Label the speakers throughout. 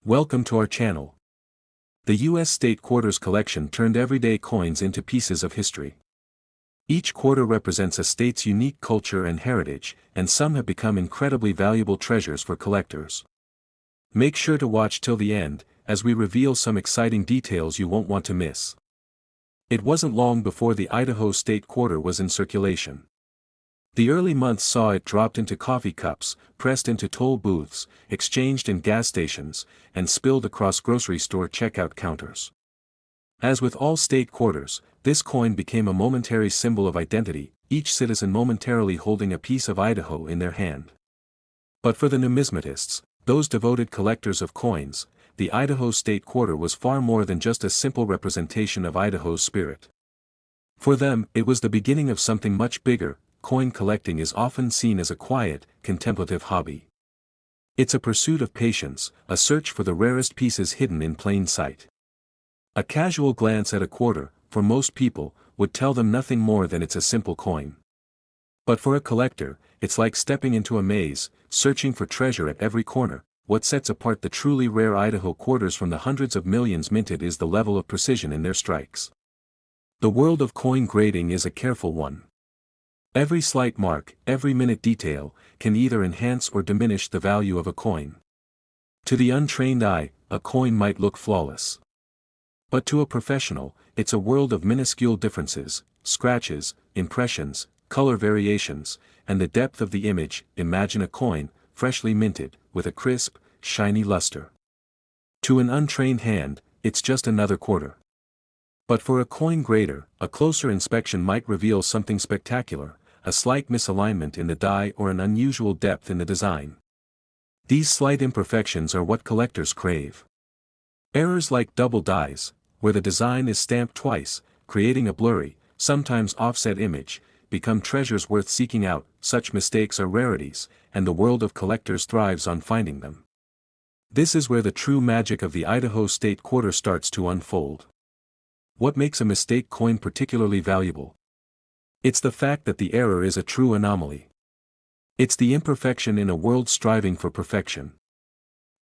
Speaker 1: Welcome to our channel. The U.S. State Quarters collection turned everyday coins into pieces of history. Each quarter represents a state's unique culture and heritage, and some have become incredibly valuable treasures for collectors. Make sure to watch till the end, as we reveal some exciting details you won't want to miss. It wasn't long before the Idaho State Quarter was in circulation. The early months saw it dropped into coffee cups, pressed into toll booths, exchanged in gas stations, and spilled across grocery store checkout counters. As with all state quarters, this coin became a momentary symbol of identity, each citizen momentarily holding a piece of Idaho in their hand. But for the numismatists, those devoted collectors of coins, the Idaho State Quarter was far more than just a simple representation of Idaho's spirit. For them, it was the beginning of something much bigger. Coin collecting is often seen as a quiet, contemplative hobby. It's a pursuit of patience, a search for the rarest pieces hidden in plain sight. A casual glance at a quarter, for most people, would tell them nothing more than it's a simple coin. But for a collector, it's like stepping into a maze, searching for treasure at every corner. What sets apart the truly rare Idaho quarters from the hundreds of millions minted is the level of precision in their strikes. The world of coin grading is a careful one. Every slight mark, every minute detail, can either enhance or diminish the value of a coin. To the untrained eye, a coin might look flawless. But to a professional, it's a world of minuscule differences, scratches, impressions, color variations, and the depth of the image. Imagine a coin, freshly minted, with a crisp, shiny luster. To an untrained hand, it's just another quarter. But for a coin grader, a closer inspection might reveal something spectacular, a slight misalignment in the die or an unusual depth in the design. These slight imperfections are what collectors crave. Errors like double dies, where the design is stamped twice, creating a blurry, sometimes offset image, become treasures worth seeking out. Such mistakes are rarities, and the world of collectors thrives on finding them. This is where the true magic of the Idaho State Quarter starts to unfold. What makes a mistake coin particularly valuable? It's the fact that the error is a true anomaly. It's the imperfection in a world striving for perfection.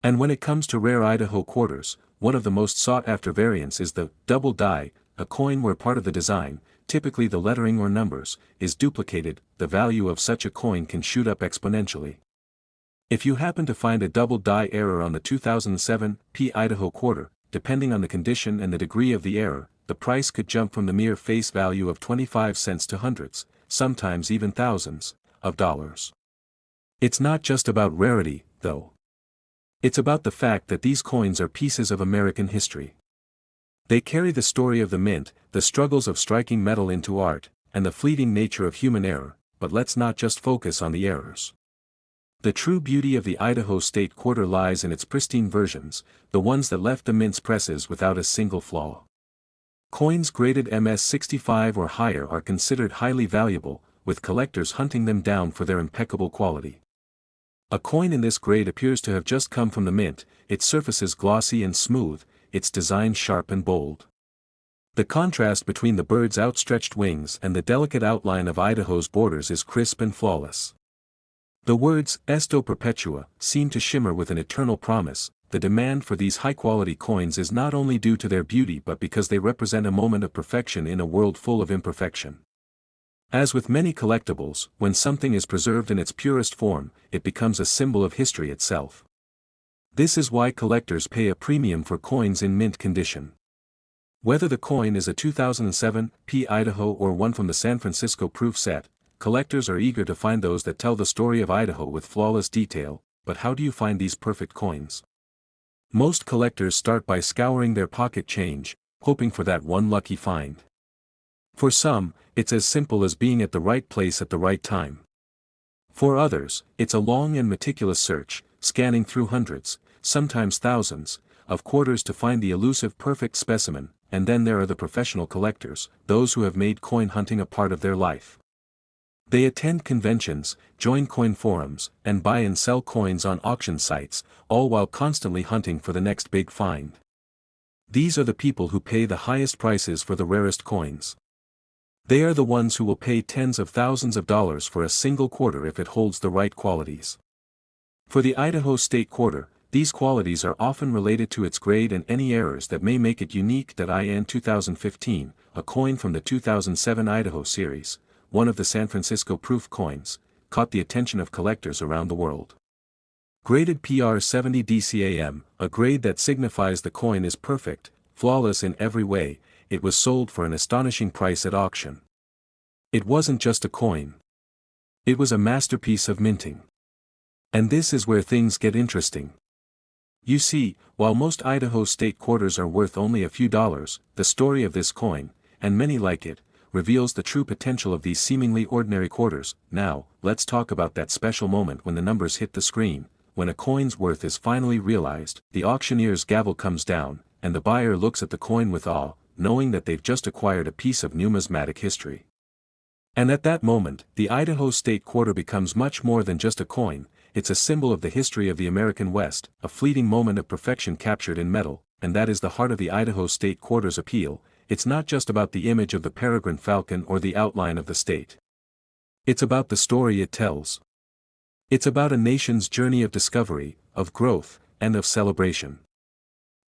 Speaker 1: And when it comes to rare Idaho quarters, one of the most sought-after variants is the double die, a coin where part of the design, typically the lettering or numbers, is duplicated. The value of such a coin can shoot up exponentially. If you happen to find a double die error on the 2007 Idaho quarter, depending on the condition and the degree of the error, the price could jump from the mere face value of 25 cents to hundreds, sometimes even thousands, of dollars. It's not just about rarity, though. It's about the fact that these coins are pieces of American history. They carry the story of the mint, the struggles of striking metal into art, and the fleeting nature of human error. But let's not just focus on the errors. The true beauty of the Idaho State Quarter lies in its pristine versions, the ones that left the mint's presses without a single flaw. Coins graded MS-65 or higher are considered highly valuable, with collectors hunting them down for their impeccable quality. A coin in this grade appears to have just come from the mint, its surfaces glossy and smooth, its design sharp and bold. The contrast between the bird's outstretched wings and the delicate outline of Idaho's borders is crisp and flawless. The words Esto Perpetua seem to shimmer with an eternal promise. The demand for these high-quality coins is not only due to their beauty but because they represent a moment of perfection in a world full of imperfection. As with many collectibles, when something is preserved in its purest form, it becomes a symbol of history itself. This is why collectors pay a premium for coins in mint condition. Whether the coin is a 2007 Idaho or one from the San Francisco proof set, collectors are eager to find those that tell the story of Idaho with flawless detail. But how do you find these perfect coins? Most collectors start by scouring their pocket change, hoping for that one lucky find. For some, it's as simple as being at the right place at the right time. For others, it's a long and meticulous search, scanning through hundreds, sometimes thousands, of quarters to find the elusive perfect specimen. And then there are the professional collectors, those who have made coin hunting a part of their life. They attend conventions, join coin forums, and buy and sell coins on auction sites, all while constantly hunting for the next big find. These are the people who pay the highest prices for the rarest coins. They are the ones who will pay tens of thousands of dollars for a single quarter if it holds the right qualities. For the Idaho State Quarter, these qualities are often related to its grade and any errors that may make it unique. In 2015, a coin from the 2007 Idaho series, one of the San Francisco proof coins, caught the attention of collectors around the world. Graded PR 70 DCAM, a grade that signifies the coin is perfect, flawless in every way, it was sold for an astonishing price at auction. It wasn't just a coin. It was a masterpiece of minting. And this is where things get interesting. You see, while most Idaho state quarters are worth only a few dollars, the story of this coin, and many like it, reveals the true potential of these seemingly ordinary quarters. Now, let's talk about that special moment when the numbers hit the screen, when a coin's worth is finally realized, the auctioneer's gavel comes down, and the buyer looks at the coin with awe, knowing that they've just acquired a piece of numismatic history. And at that moment, the Idaho state quarter becomes much more than just a coin. It's a symbol of the history of the American West, a fleeting moment of perfection captured in metal, and that is the heart of the Idaho state quarter's appeal. It's not just about the image of the peregrine falcon or the outline of the state. It's about the story it tells. It's about a nation's journey of discovery, of growth, and of celebration.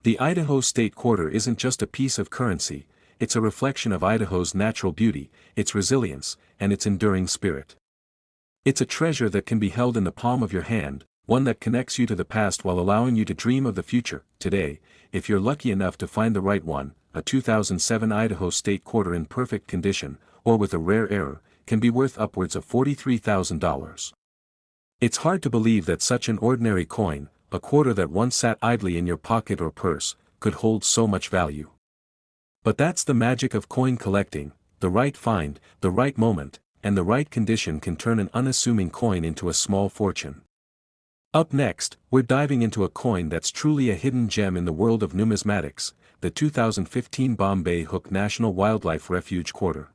Speaker 1: The Idaho state quarter isn't just a piece of currency, it's a reflection of Idaho's natural beauty, its resilience, and its enduring spirit. It's a treasure that can be held in the palm of your hand, one that connects you to the past while allowing you to dream of the future. Today, if you're lucky enough to find the right one, a 2007 Idaho state quarter in perfect condition, or with a rare error, can be worth upwards of $43,000. It's hard to believe that such an ordinary coin, a quarter that once sat idly in your pocket or purse, could hold so much value. But that's the magic of coin collecting. The right find, the right moment, and the right condition can turn an unassuming coin into a small fortune. Up next, we're diving into a coin that's truly a hidden gem in the world of numismatics, the 2015 Bombay Hook National Wildlife Refuge Quarter.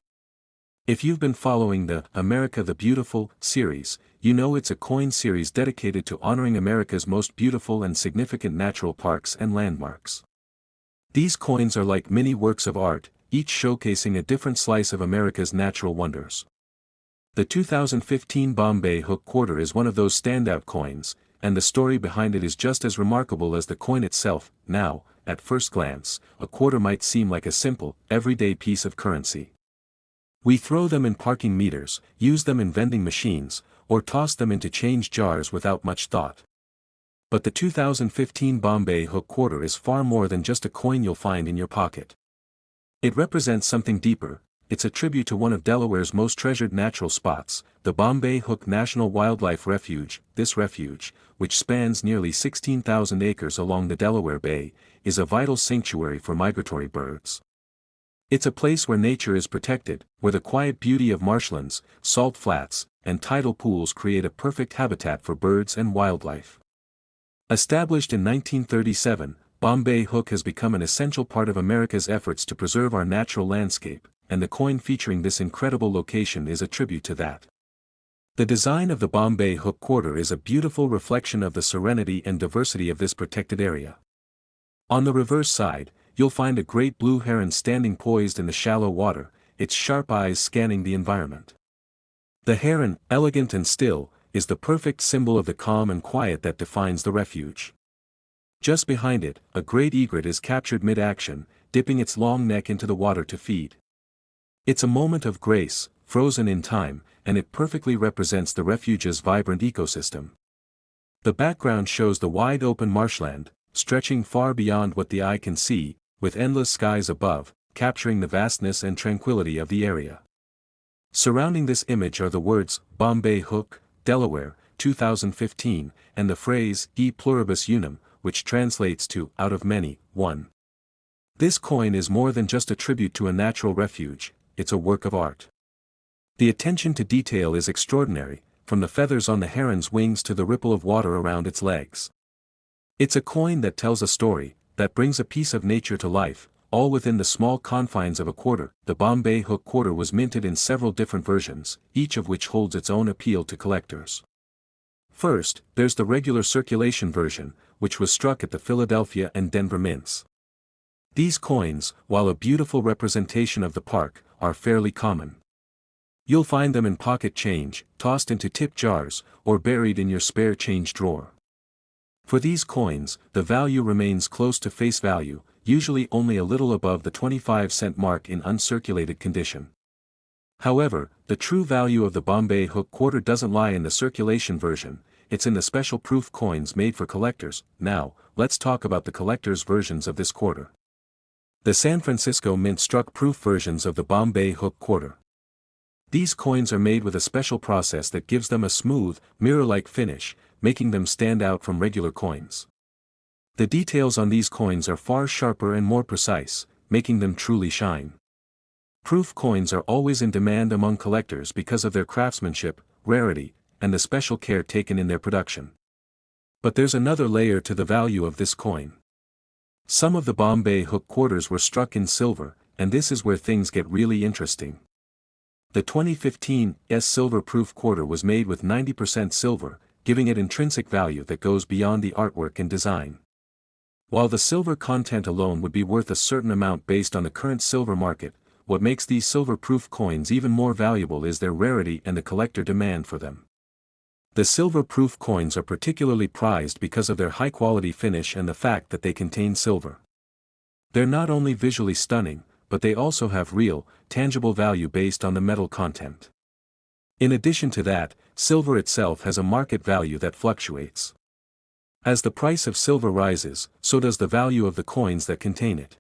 Speaker 1: If you've been following the America the Beautiful series, you know it's a coin series dedicated to honoring America's most beautiful and significant natural parks and landmarks. These coins are like mini works of art, each showcasing a different slice of America's natural wonders. The 2015 Bombay Hook quarter is one of those standout coins, and the story behind it is just as remarkable as the coin itself. Now, at first glance, a quarter might seem like a simple, everyday piece of currency. We throw them in parking meters, use them in vending machines, or toss them into change jars without much thought. But the 2015 Bombay Hook quarter is far more than just a coin you'll find in your pocket. It represents something deeper. It's a tribute to one of Delaware's most treasured natural spots, the Bombay Hook National Wildlife Refuge. This refuge, which spans nearly 16,000 acres along the Delaware Bay, is a vital sanctuary for migratory birds. It's a place where nature is protected, where the quiet beauty of marshlands, salt flats, and tidal pools create a perfect habitat for birds and wildlife. Established in 1937, Bombay Hook has become an essential part of America's efforts to preserve our natural landscape, and the coin featuring this incredible location is a tribute to that. The design of the Bombay Hook quarter is a beautiful reflection of the serenity and diversity of this protected area. On the reverse side, you'll find a great blue heron standing poised in the shallow water, its sharp eyes scanning the environment. The heron, elegant and still, is the perfect symbol of the calm and quiet that defines the refuge. Just behind it, a great egret is captured mid-action, dipping its long neck into the water to feed. It's a moment of grace, frozen in time, and it perfectly represents the refuge's vibrant ecosystem. The background shows the wide-open marshland, stretching far beyond what the eye can see, with endless skies above, capturing the vastness and tranquility of the area. Surrounding this image are the words, Bombay Hook, Delaware, 2015, and the phrase, E pluribus unum, which translates to, out of many, one. This coin is more than just a tribute to a natural refuge, it's a work of art. The attention to detail is extraordinary, from the feathers on the heron's wings to the ripple of water around its legs. It's a coin that tells a story, that brings a piece of nature to life, all within the small confines of a quarter. The Bombay Hook quarter was minted in several different versions, each of which holds its own appeal to collectors. First, there's the regular circulation version, which was struck at the Philadelphia and Denver mints. These coins, while a beautiful representation of the park, are fairly common. You'll find them in pocket change, tossed into tip jars, or buried in your spare change drawer. For these coins, the value remains close to face value, usually only a little above the 25-cent mark in uncirculated condition. However, the true value of the Bombay Hook quarter doesn't lie in the circulation version, it's in the special proof coins made for collectors. Now, let's talk about the collector's versions of this quarter. The San Francisco Mint struck proof versions of the Bombay Hook quarter. These coins are made with a special process that gives them a smooth, mirror-like finish, making them stand out from regular coins. The details on these coins are far sharper and more precise, making them truly shine. Proof coins are always in demand among collectors because of their craftsmanship, rarity, and the special care taken in their production. But there's another layer to the value of this coin. Some of the Bombay Hook quarters were struck in silver, and this is where things get really interesting. The 2015 silver proof quarter was made with 90% silver, giving it intrinsic value that goes beyond the artwork and design. While the silver content alone would be worth a certain amount based on the current silver market, what makes these silver-proof coins even more valuable is their rarity and the collector demand for them. The silver-proof coins are particularly prized because of their high-quality finish and the fact that they contain silver. They're not only visually stunning, but they also have real, tangible value based on the metal content. In addition to that, silver itself has a market value that fluctuates. As the price of silver rises, so does the value of the coins that contain it.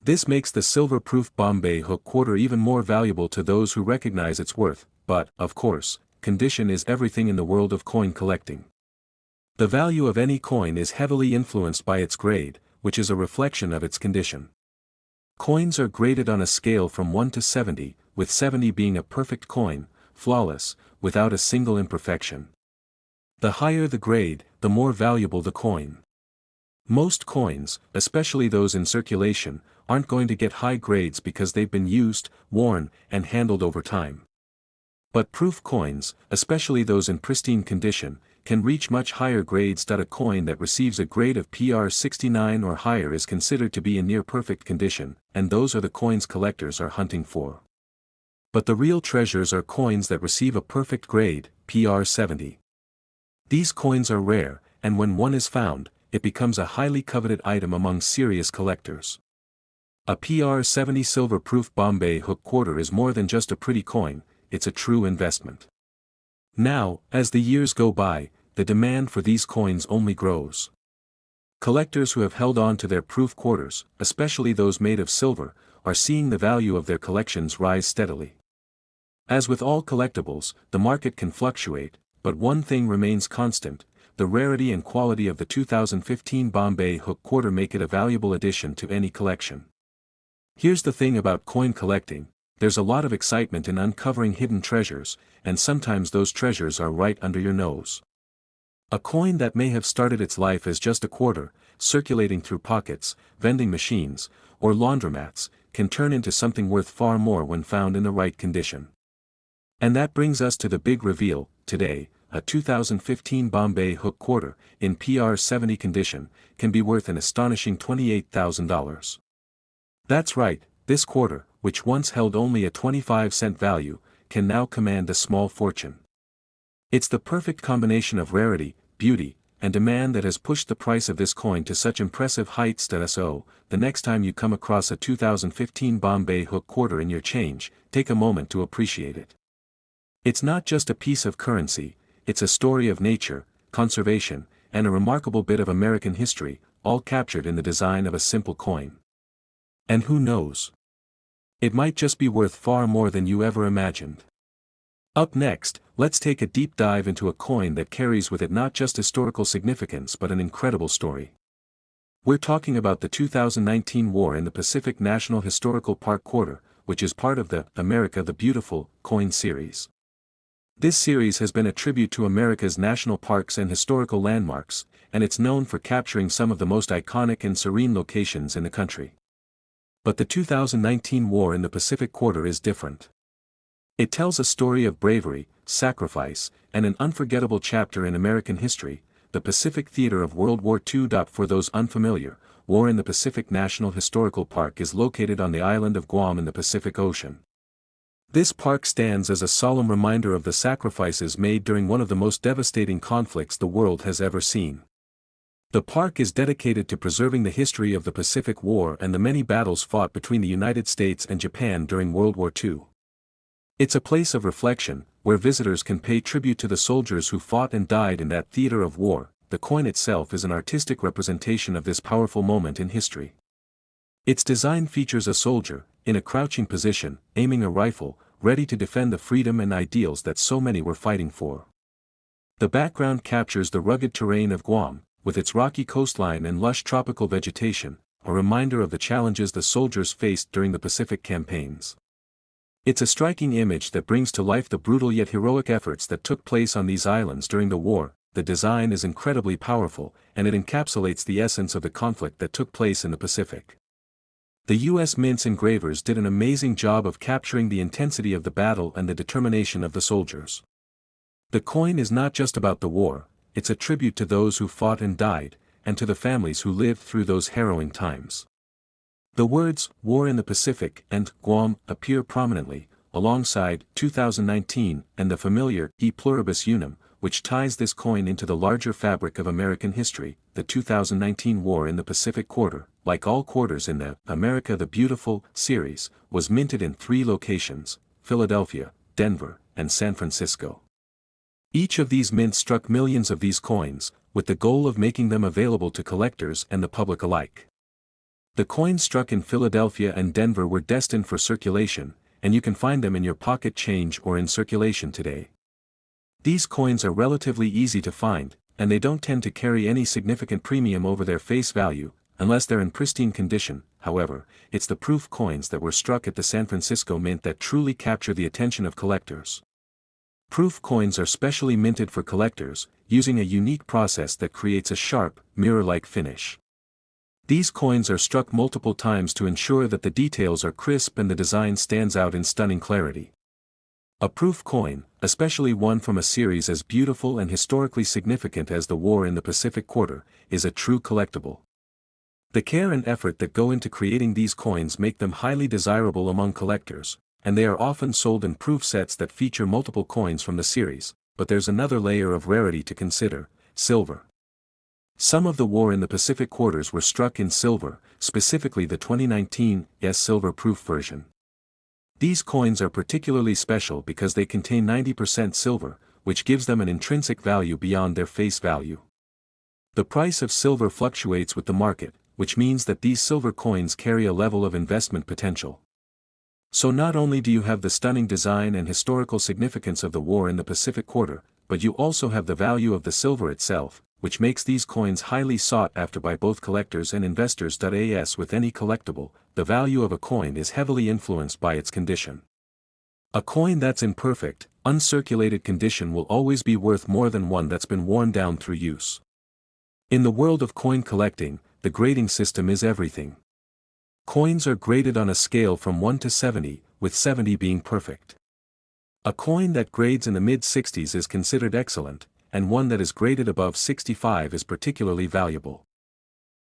Speaker 1: This makes the silver-proof Bombay Hook quarter even more valuable to those who recognize its worth, but, of course, condition is everything in the world of coin collecting. The value of any coin is heavily influenced by its grade, which is a reflection of its condition. Coins are graded on a scale from 1 to 70, with 70 being a perfect coin, flawless, without a single imperfection. The higher the grade, the more valuable the coin. Most coins, especially those in circulation, aren't going to get high grades because they've been used, worn, and handled over time. But proof coins, especially those in pristine condition, can reach much higher grades. A coin that receives a grade of PR 69 or higher is considered to be in near-perfect condition, and those are the coins collectors are hunting for. But the real treasures are coins that receive a perfect grade, PR 70. These coins are rare, and when one is found, it becomes a highly coveted item among serious collectors. A PR 70 silver-proof Bombay Hook quarter is more than just a pretty coin, it's a true investment. Now, as the years go by, the demand for these coins only grows. Collectors who have held on to their proof quarters, especially those made of silver, are seeing the value of their collections rise steadily. As with all collectibles, the market can fluctuate, but one thing remains constant: the rarity and quality of the 2015 Bombay Hook quarter make it a valuable addition to any collection. Here's the thing about coin collecting: there's a lot of excitement in uncovering hidden treasures, and sometimes those treasures are right under your nose. A coin that may have started its life as just a quarter, circulating through pockets, vending machines, or laundromats, can turn into something worth far more when found in the right condition. And that brings us to the big reveal: today, a 2015 Bombay Hook quarter, in PR 70 condition, can be worth an astonishing $28,000. That's right, this quarter, which once held only a 25-cent value, can now command a small fortune. It's the perfect combination of rarity, beauty, and demand that has pushed the price of this coin to such impressive heights. So, the next time you come across a 2015 Bombay Hook quarter in your change, take a moment to appreciate it. It's not just a piece of currency, it's a story of nature, conservation, and a remarkable bit of American history, all captured in the design of a simple coin. And who knows? It might just be worth far more than you ever imagined. Up next, let's take a deep dive into a coin that carries with it not just historical significance but an incredible story. We're talking about the 2019 War in the Pacific National Historical Park quarter, which is part of the America the Beautiful coin series. This series has been a tribute to America's national parks and historical landmarks, and it's known for capturing some of the most iconic and serene locations in the country. But the 2019 War in the Pacific quarter is different. It tells a story of bravery, sacrifice, and an unforgettable chapter in American history, the Pacific Theater of World War II. For those unfamiliar, War in the Pacific National Historical Park is located on the island of Guam in the Pacific Ocean. This park stands as a solemn reminder of the sacrifices made during one of the most devastating conflicts the world has ever seen. The park is dedicated to preserving the history of the Pacific War and the many battles fought between the United States and Japan during World War II. It's a place of reflection, where visitors can pay tribute to the soldiers who fought and died in that theater of war. The coin itself is an artistic representation of this powerful moment in history. Its design features a soldier, in a crouching position, aiming a rifle, ready to defend the freedom and ideals that so many were fighting for. The background captures the rugged terrain of Guam, with its rocky coastline and lush tropical vegetation, a reminder of the challenges the soldiers faced during the Pacific campaigns. It's a striking image that brings to life the brutal yet heroic efforts that took place on these islands during the war. The design is incredibly powerful, and it encapsulates the essence of the conflict that took place in the Pacific. The U.S. Mint's engravers did an amazing job of capturing the intensity of the battle and the determination of the soldiers. The coin is not just about the war, it's a tribute to those who fought and died, and to the families who lived through those harrowing times. The words, War in the Pacific and Guam appear prominently, alongside 2019 and the familiar E pluribus unum, which ties this coin into the larger fabric of American history. The 2019 War in the Pacific Quarter, like all quarters in the America the Beautiful series, was minted in 3 locations: Philadelphia, Denver, and San Francisco. Each of these mints struck millions of these coins, with the goal of making them available to collectors and the public alike. The coins struck in Philadelphia and Denver were destined for circulation, and you can find them in your pocket change or in circulation today. These coins are relatively easy to find, and they don't tend to carry any significant premium over their face value, unless they're in pristine condition. However, it's the proof coins that were struck at the San Francisco Mint that truly capture the attention of collectors. Proof coins are specially minted for collectors, using a unique process that creates a sharp, mirror-like finish. These coins are struck multiple times to ensure that the details are crisp and the design stands out in stunning clarity. A proof coin, especially one from a series as beautiful and historically significant as the War in the Pacific Quarter, is a true collectible. The care and effort that go into creating these coins make them highly desirable among collectors, and they are often sold in proof sets that feature multiple coins from the series. But there's another layer of rarity to consider: silver. Some of the War in the Pacific Quarters were struck in silver, specifically the 2019 silver proof version. These coins are particularly special because they contain 90% silver, which gives them an intrinsic value beyond their face value. The price of silver fluctuates with the market, which means that these silver coins carry a level of investment potential. So not only do you have the stunning design and historical significance of the War in the Pacific Quarter, but you also have the value of the silver itself, which makes these coins highly sought after by both collectors and investors. As with any collectible, the value of a coin is heavily influenced by its condition. A coin that's in perfect, uncirculated condition will always be worth more than one that's been worn down through use. In the world of coin collecting, the grading system is everything. Coins are graded on a scale from 1 to 70, with 70 being perfect. A coin that grades in the mid-60s is considered excellent, and one that is graded above 65 is particularly valuable.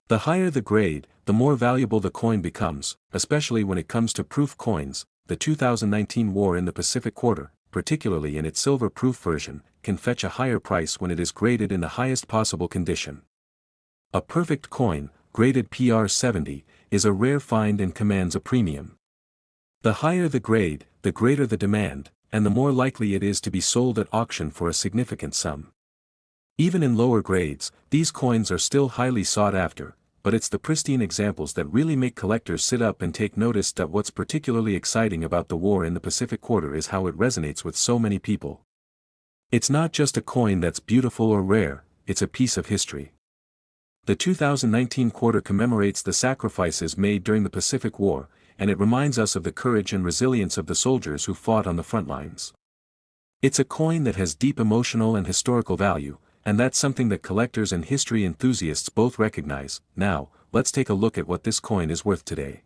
Speaker 1: The higher the grade, the more valuable the coin becomes, especially when it comes to proof coins. The 2019 War in the Pacific Quarter, particularly in its silver proof version, can fetch a higher price when it is graded in the highest possible condition. A perfect coin, graded PR 70, is a rare find and commands a premium. The higher the grade, the greater the demand, and the more likely it is to be sold at auction for a significant sum. Even in lower grades, these coins are still highly sought after, but it's the pristine examples that really make collectors sit up and take notice. What's particularly exciting about the War in the Pacific Quarter is how it resonates with so many people. It's not just a coin that's beautiful or rare, it's a piece of history. The 2019 quarter commemorates the sacrifices made during the Pacific War, and it reminds us of the courage and resilience of the soldiers who fought on the front lines. It's a coin that has deep emotional and historical value, and that's something that collectors and history enthusiasts both recognize. Now, let's take a look at what this coin is worth today.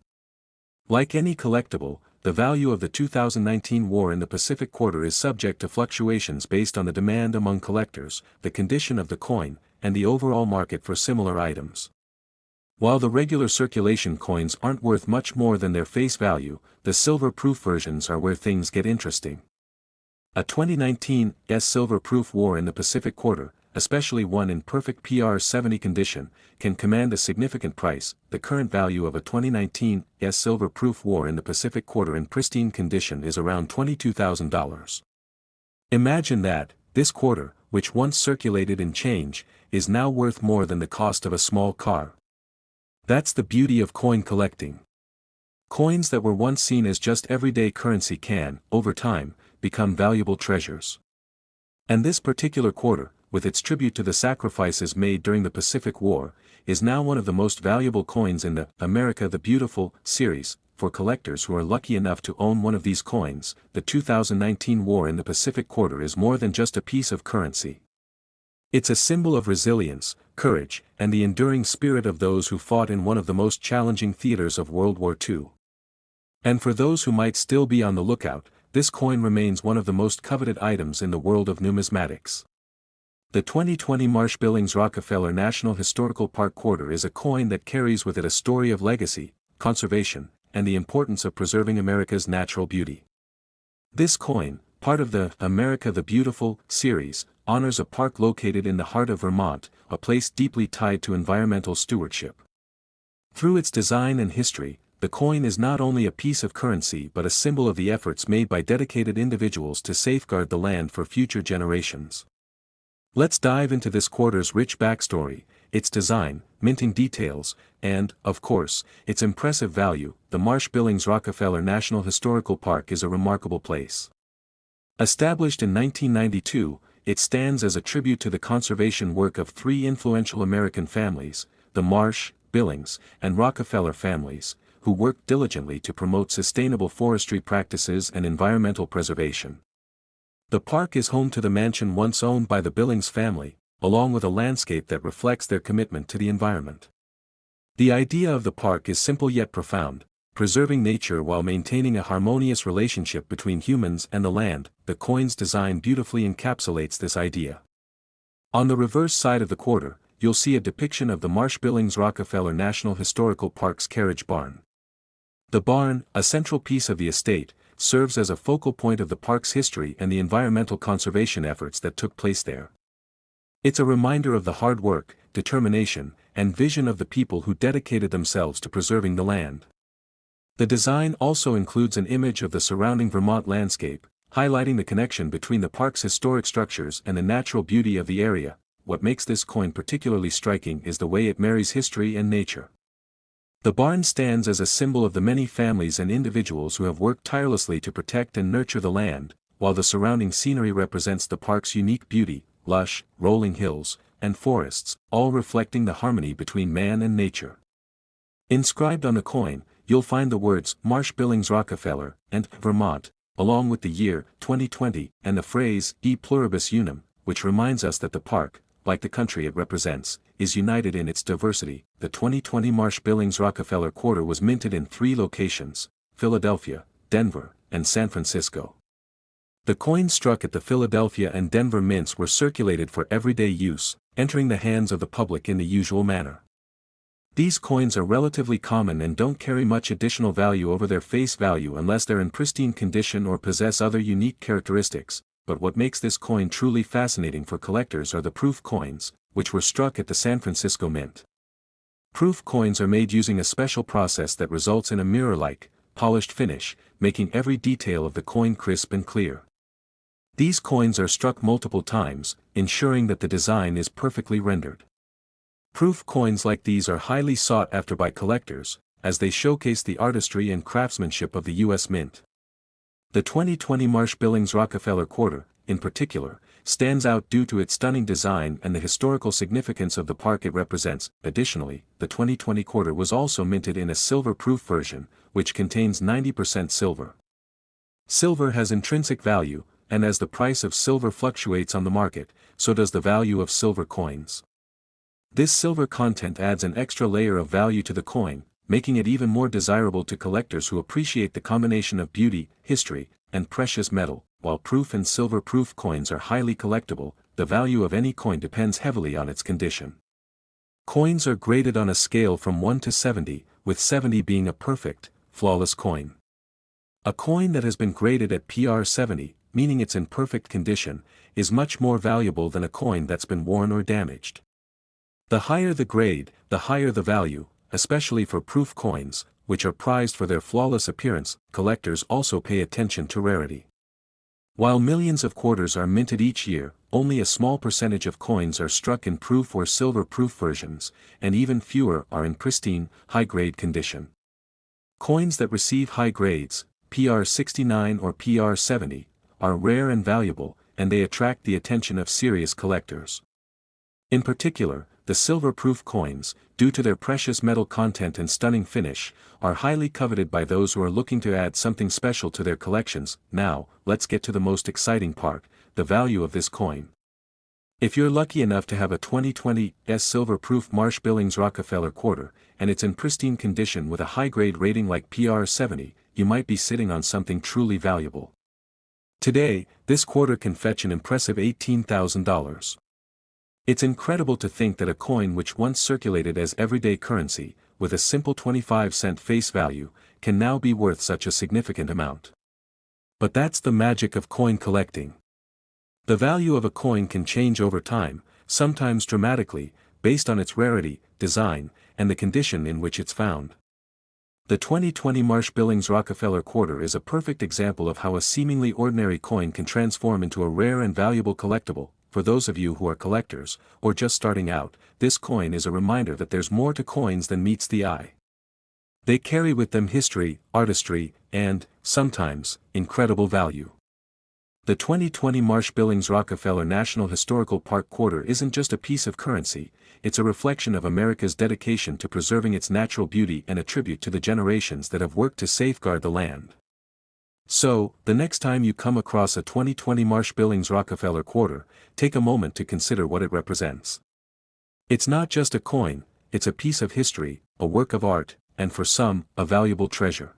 Speaker 1: Like any collectible, the value of the 2019 War in the Pacific Quarter is subject to fluctuations based on the demand among collectors, the condition of the coin, and the overall market for similar items. While the regular circulation coins aren't worth much more than their face value, the silver-proof versions are where things get interesting. A 2019 silver-proof War in the Pacific Quarter, especially one in perfect PR70 condition, can command a significant price. The current value of a 2019 silver-proof war in the Pacific Quarter in pristine condition is around $22,000. Imagine that, this quarter, which once circulated in change, is now worth more than the cost of a small car. That's the beauty of coin collecting. Coins that were once seen as just everyday currency can, over time, become valuable treasures. And this particular quarter, with its tribute to the sacrifices made during the Pacific War, is now one of the most valuable coins in the America the Beautiful series. For collectors who are lucky enough to own one of these coins, the 2019 war in the Pacific Quarter is more than just a piece of currency. It's a symbol of resilience, courage, and the enduring spirit of those who fought in one of the most challenging theaters of World War II. And for those who might still be on the lookout, this coin remains one of the most coveted items in the world of numismatics. The 2020 Marsh Billings Rockefeller National Historical Park Quarter is a coin that carries with it a story of legacy, conservation, and the importance of preserving America's natural beauty. This coin, part of the America the Beautiful series, honors a park located in the heart of Vermont, a place deeply tied to environmental stewardship. Through its design and history, the coin is not only a piece of currency but a symbol of the efforts made by dedicated individuals to safeguard the land for future generations. Let's dive into this quarter's rich backstory, its design, minting details, and, of course, its impressive value. The Marsh Billings Rockefeller National Historical Park is a remarkable place. Established in 1992, it stands as a tribute to the conservation work of three influential American families, the Marsh, Billings, and Rockefeller families, who worked diligently to promote sustainable forestry practices and environmental preservation. The park is home to the mansion once owned by the Billings family, along with a landscape that reflects their commitment to the environment. The idea of the park is simple yet profound, preserving nature while maintaining a harmonious relationship between humans and the land. The coin's design beautifully encapsulates this idea. On the reverse side of the quarter, you'll see a depiction of the Marsh Billings Rockefeller National Historical Park's carriage barn. The barn, a central piece of the estate, serves as a focal point of the park's history and the environmental conservation efforts that took place there. It's a reminder of the hard work, determination, and vision of the people who dedicated themselves to preserving the land. The design also includes an image of the surrounding Vermont landscape, highlighting the connection between the park's historic structures and the natural beauty of the area. What makes this coin particularly striking is the way it marries history and nature. The barn stands as a symbol of the many families and individuals who have worked tirelessly to protect and nurture the land, while the surrounding scenery represents the park's unique beauty, lush, rolling hills, and forests, all reflecting the harmony between man and nature. Inscribed on the coin, you'll find the words Marsh Billings Rockefeller and Vermont, along with the year 2020 and the phrase E pluribus unum, which reminds us that the park, like the country it represents, is united in its diversity. The 2020 Marsh Billings Rockefeller Quarter was minted in 3 locations: Philadelphia, Denver, and San Francisco. The coins struck at the Philadelphia and Denver mints were circulated for everyday use, entering the hands of the public in the usual manner. These coins are relatively common and don't carry much additional value over their face value unless they're in pristine condition or possess other unique characteristics. But what makes this coin truly fascinating for collectors are the proof coins, which were struck at the San Francisco Mint. Proof coins are made using a special process that results in a mirror-like, polished finish, making every detail of the coin crisp and clear. These coins are struck multiple times, ensuring that the design is perfectly rendered. Proof coins like these are highly sought after by collectors, as they showcase the artistry and craftsmanship of the U.S. Mint. The 2020 Marsh Billings Rockefeller Quarter, in particular, stands out due to its stunning design and the historical significance of the park it represents. Additionally, the 2020 quarter was also minted in a silver-proof version, which contains 90% silver. Silver has intrinsic value, and as the price of silver fluctuates on the market, so does the value of silver coins. This silver content adds an extra layer of value to the coin, making it even more desirable to collectors who appreciate the combination of beauty, history, and precious metal. While proof and silver-proof coins are highly collectible, the value of any coin depends heavily on its condition. Coins are graded on a scale from 1 to 70, with 70 being a perfect, flawless coin. A coin that has been graded at PR 70, meaning it's in perfect condition, is much more valuable than a coin that's been worn or damaged. The higher the grade, the higher the value, especially for proof coins, which are prized for their flawless appearance. Collectors also pay attention to rarity. While millions of quarters are minted each year, only a small percentage of coins are struck in proof or silver-proof versions, and even fewer are in pristine, high-grade condition. Coins that receive high grades, PR 69 or PR 70, are rare and valuable, and they attract the attention of serious collectors. In particular, the silver-proof coins, due to their precious metal content and stunning finish, are highly coveted by those who are looking to add something special to their collections. Now, let's get to the most exciting part, the value of this coin. If you're lucky enough to have a 2020 silver-proof Marsh Billings Rockefeller quarter, and it's in pristine condition with a high-grade rating like PR 70, you might be sitting on something truly valuable. Today, this quarter can fetch an impressive $18,000. It's incredible to think that a coin which once circulated as everyday currency, with a simple 25-cent face value, can now be worth such a significant amount. But that's the magic of coin collecting. The value of a coin can change over time, sometimes dramatically, based on its rarity, design, and the condition in which it's found. The 2020 Marsh Billings Rockefeller quarter is a perfect example of how a seemingly ordinary coin can transform into a rare and valuable collectible. For those of you who are collectors, or just starting out, this coin is a reminder that there's more to coins than meets the eye. They carry with them history, artistry, and, sometimes, incredible value. The 2020 Marsh Billings Rockefeller National Historical Park quarter isn't just a piece of currency, it's a reflection of America's dedication to preserving its natural beauty and a tribute to the generations that have worked to safeguard the land. So, the next time you come across a 2020 Marsh Billings Rockefeller quarter, take a moment to consider what it represents. It's not just a coin, it's a piece of history, a work of art, and for some, a valuable treasure.